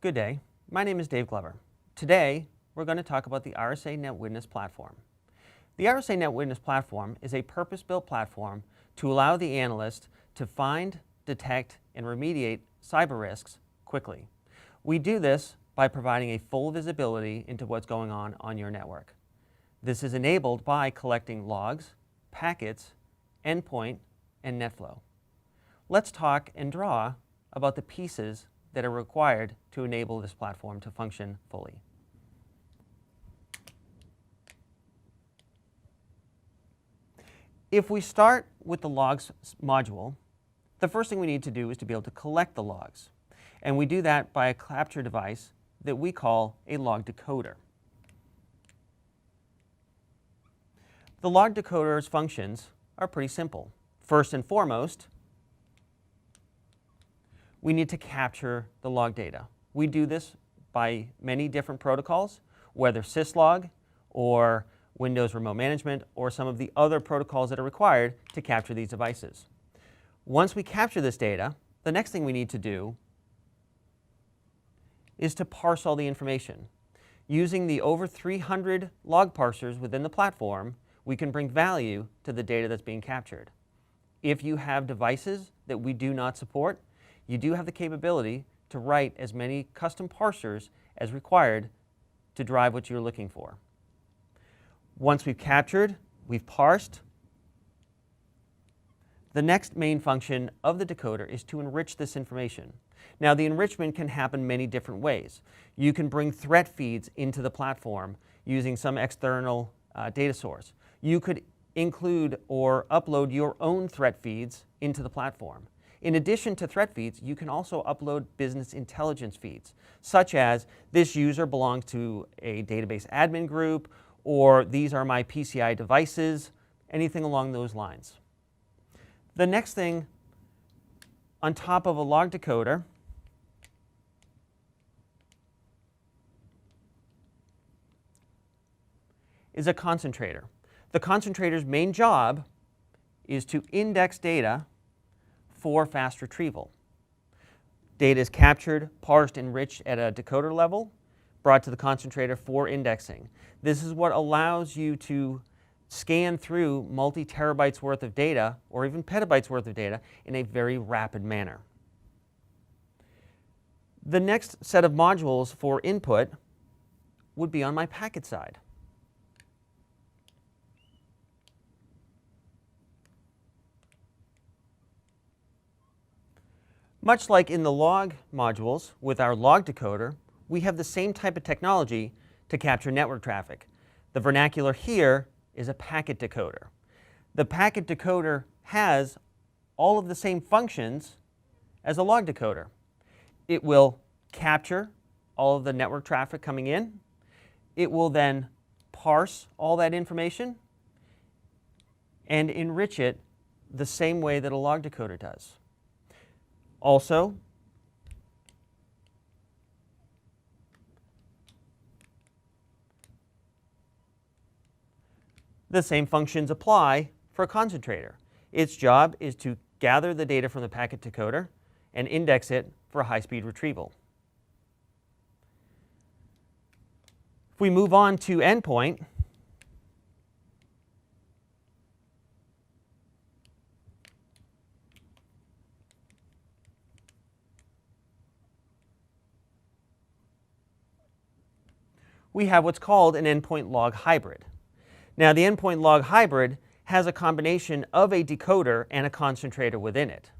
Good day. My name is Dave Glover. Today, we're going to talk about the RSA NetWitness platform. The RSA NetWitness platform is a purpose-built platform to allow the analyst to find, detect, and remediate cyber risks quickly. We do this by providing a full visibility into what's going on your network. This is enabled by collecting logs, packets, endpoint, and NetFlow. Let's talk and draw about the pieces that are required to enable this platform to function fully. If we start with the logs module, the first thing we need to do is to be able to collect the logs. And we do that by a capture device that we call a log decoder. The log decoder's functions are pretty simple. First and foremost, we need to capture the log data. We do this by many different protocols, whether syslog or Windows Remote Management or some of the other protocols that are required to capture these devices. Once we capture this data, the next thing we need to do is to parse all the information. Using the over 300 log parsers within the platform, we can bring value to the data that's being captured. If you have devices that we do not support, you do have the capability to write as many custom parsers as required to drive what you're looking for. Once we've captured, we've parsed, the next main function of the decoder is to enrich this information. Now, the enrichment can happen many different ways. You can bring threat feeds into the platform using some external data source. You could include or upload your own threat feeds into the platform. In addition to threat feeds, you can also upload business intelligence feeds, such as this user belongs to a database admin group, or these are my PCI devices, anything along those lines. The next thing on top of a log decoder is a concentrator. The concentrator's main job is to index data for fast retrieval. Data is captured, parsed, enriched at a decoder level, brought to the concentrator for indexing. This is what allows you to scan through multi-terabytes worth of data, or even petabytes worth of data, in a very rapid manner. The next set of modules for input would be on my packet side. Much like in the log modules with our log decoder, we have the same type of technology to capture network traffic. The vernacular here is a packet decoder. The packet decoder has all of the same functions as a log decoder. It will capture all of the network traffic coming in. It will then parse all that information and enrich it the same way that a log decoder does. Also, the same functions apply for a concentrator. Its job is to gather the data from the packet decoder and index it for high-speed retrieval. If we move on to endpoint, we have what's called an endpoint log hybrid. Now, the endpoint log hybrid has a combination of a decoder and a concentrator within it.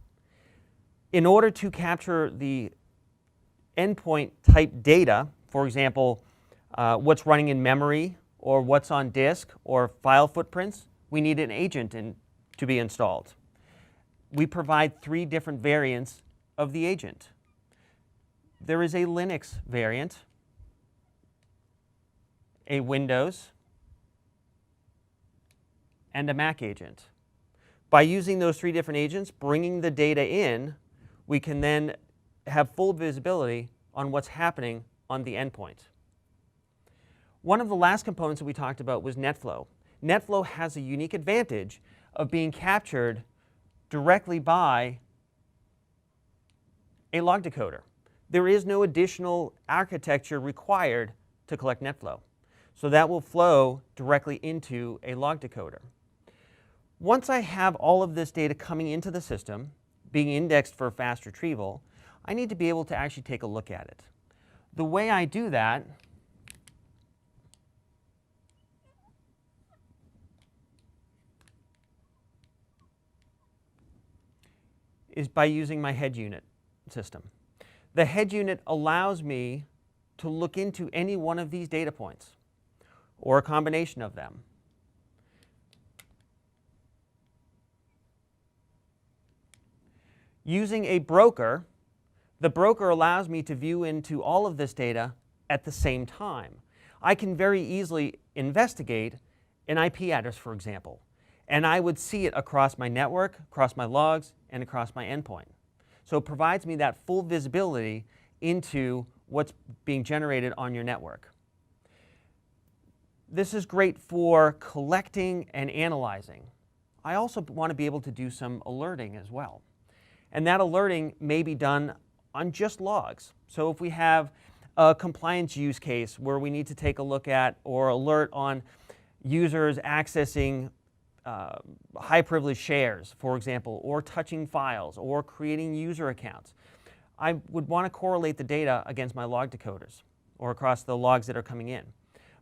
In order to capture the endpoint type data, for example, what's running in memory or what's on disk or file footprints, we need an agent to be installed. We provide 3 different variants of the agent. There is a Linux variant, a Windows, and a Mac agent. By using those 3 different agents, bringing the data in, we can then have full visibility on what's happening on the endpoint. One of the last components that we talked about was NetFlow. NetFlow has a unique advantage of being captured directly by a log decoder. there is no additional architecture required to collect net flow. So that will flow directly into a log decoder. Once I have all of this data coming into the system, being indexed for fast retrieval, I need to be able to actually take a look at it. The way I do that is by using my head unit system. The head unit allows me to look into any one of these data points, or a combination of them. Using a broker, the broker allows me to view into all of this data at the same time. I can very easily investigate an IP address, for example, and I would see it across my network, across my logs, and across my endpoint. So it provides me that full visibility into what's being generated on your network. This is great for collecting and analyzing. I also want to be able to do some alerting as well. And that alerting may be done on just logs. So if we have a compliance use case where we need to take a look at or alert on users accessing high privilege shares, for example, or touching files, or creating user accounts, I would want to correlate the data against my log decoders or across the logs that are coming in.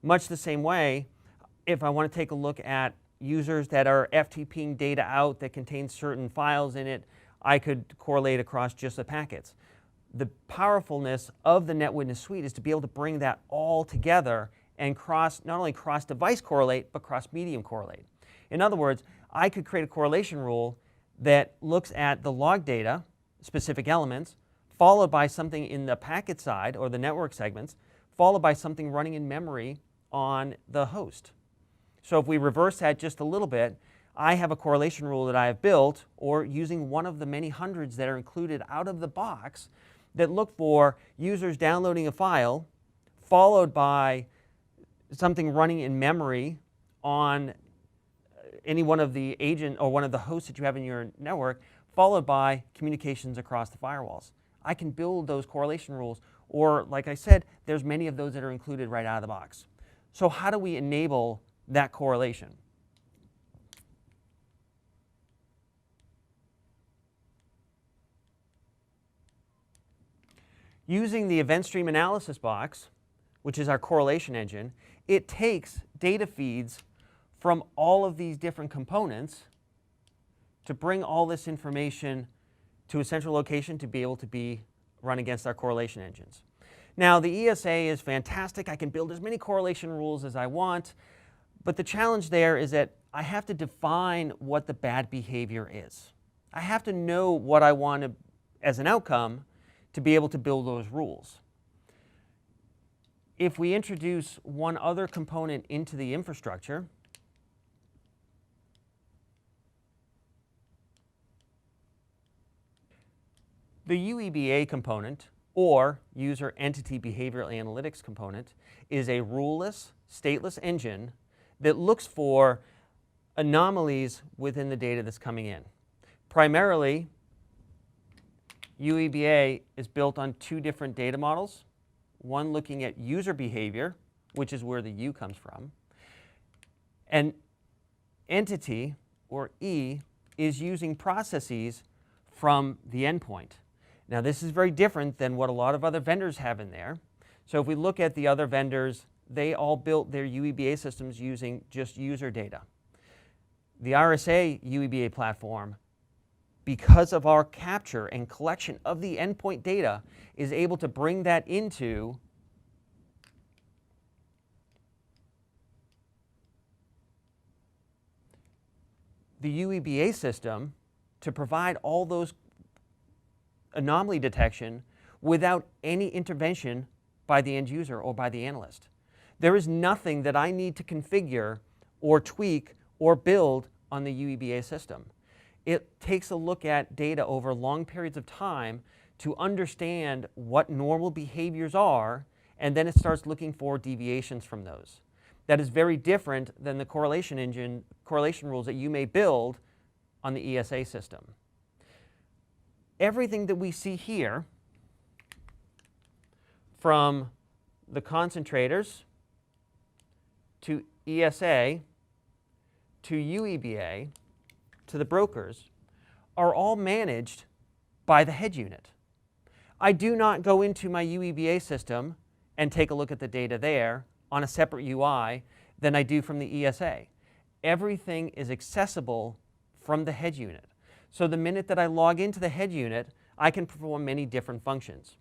Much the same way, if I want to take a look at users that are FTPing data out that contains certain files in it, I could correlate across just the packets. The powerfulness of the NetWitness suite is to be able to bring that all together and not only cross-device correlate, but cross-medium correlate. In other words, I could create a correlation rule that looks at the log data, specific elements, followed by something in the packet side or the network segments, followed by something running in memory on the host. So if we reverse that just a little bit, I have a correlation rule that I have built, or using one of the many hundreds that are included out of the box, that look for users downloading a file, followed by something running in memory on any one of the agent or one of the hosts that you have in your network, followed by communications across the firewalls. I can build those correlation rules, or like I said, there's many of those that are included right out of the box. So how do we enable that correlation? Using the event stream analysis box, which is our correlation engine, it takes data feeds from all of these different components to bring all this information to a central location to be able to be run against our correlation engines. Now, the ESA is fantastic. I can build as many correlation rules as I want, but the challenge there is that I have to define what the bad behavior is. I have to know what I want to, as an outcome, to be able to build those rules. If we introduce one other component into the infrastructure, the UEBA component, or User Entity Behavioral Analytics component, is a ruleless, stateless engine that looks for anomalies within the data that's coming in. Primarily, UEBA is built on two different data models, one looking at user behavior, which is where the U comes from, and entity, or E, is using processes from the endpoint. Now, this is very different than what a lot of other vendors have in there. So if we look at the other vendors, they all built their UEBA systems using just user data. The RSA UEBA platform, because of our capture and collection of the endpoint data, is able to bring that into the UEBA system to provide all those anomaly detection without any intervention by the end user or by the analyst. There is nothing that I need to configure or tweak or build on the UEBA system. It takes a look at data over long periods of time to understand what normal behaviors are, and then it starts looking for deviations from those. That is very different than the correlation engine, correlation rules that you may build on the ESA system. Everything that we see here from the concentrators to ESA to UEBA to the brokers are all managed by the head unit. I do not go into my UEBA system and take a look at the data there on a separate UI than I do from the ESA. Everything is accessible from the head unit. So the minute that I log into the head unit, I can perform many different functions.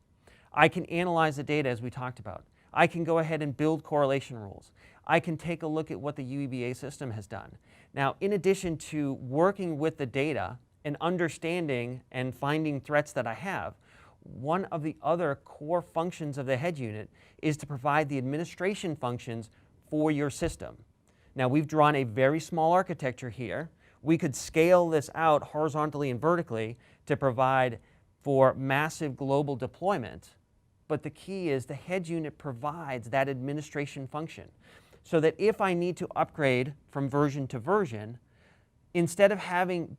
I can analyze the data as we talked about. I can go ahead and build correlation rules. I can take a look at what the UEBA system has done. Now, in addition to working with the data and understanding and finding threats that I have, one of the other core functions of the head unit is to provide the administration functions for your system. Now, we've drawn a very small architecture here. We could scale this out horizontally and vertically to provide for massive global deployment. But the key is the head unit provides that administration function so that if I need to upgrade from version to version, instead of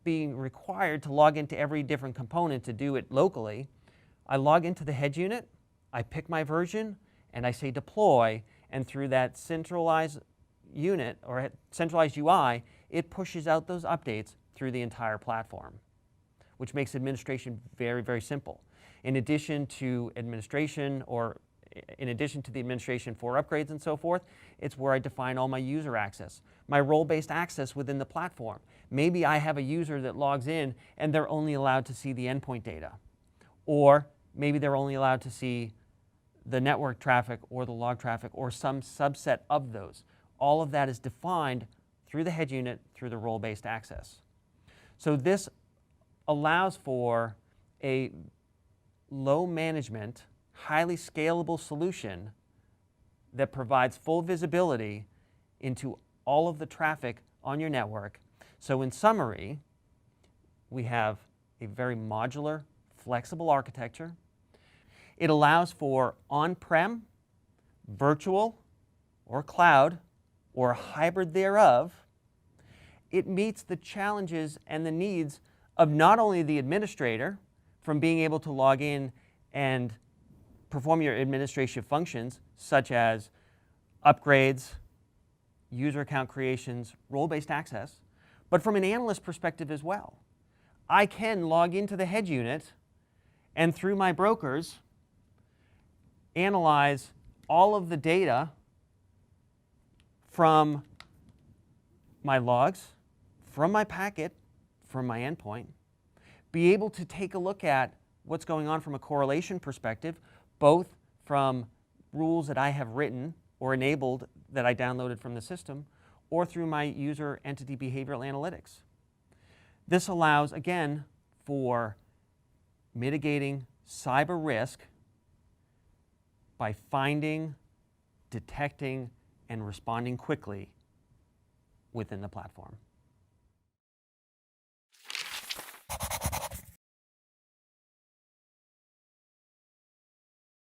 being required to log into every different component to do it locally, I log into the head unit, I pick my version, and I say deploy, and through that centralized unit or centralized UI, it pushes out those updates through the entire platform, which makes administration very, very simple. In addition to administration, or in addition to the administration for upgrades and so forth, it's where I define all my user access, my role-based access within the platform. Maybe I have a user that logs in and they're only allowed to see the endpoint data, or maybe they're only allowed to see the network traffic or the log traffic or some subset of those. All of that is defined through the head unit, through the role-based access. So this allows for a low management, highly scalable solution that provides full visibility into all of the traffic on your network. So in summary, we have a very modular, flexible architecture. It allows for on-prem, virtual, or cloud, or a hybrid thereof. It meets the challenges and the needs of not only the administrator, from being able to log in and perform your administrative functions, such as upgrades, user account creations, role-based access, but from an analyst perspective as well. I can log into the head unit and through my brokers analyze all of the data from my logs, from my packet, from my endpoint, be able to take a look at what's going on from a correlation perspective, both from rules that I have written or enabled that I downloaded from the system, or through my user entity behavioral analytics. This allows, again, for mitigating cyber risk by finding, detecting, and responding quickly within the platform.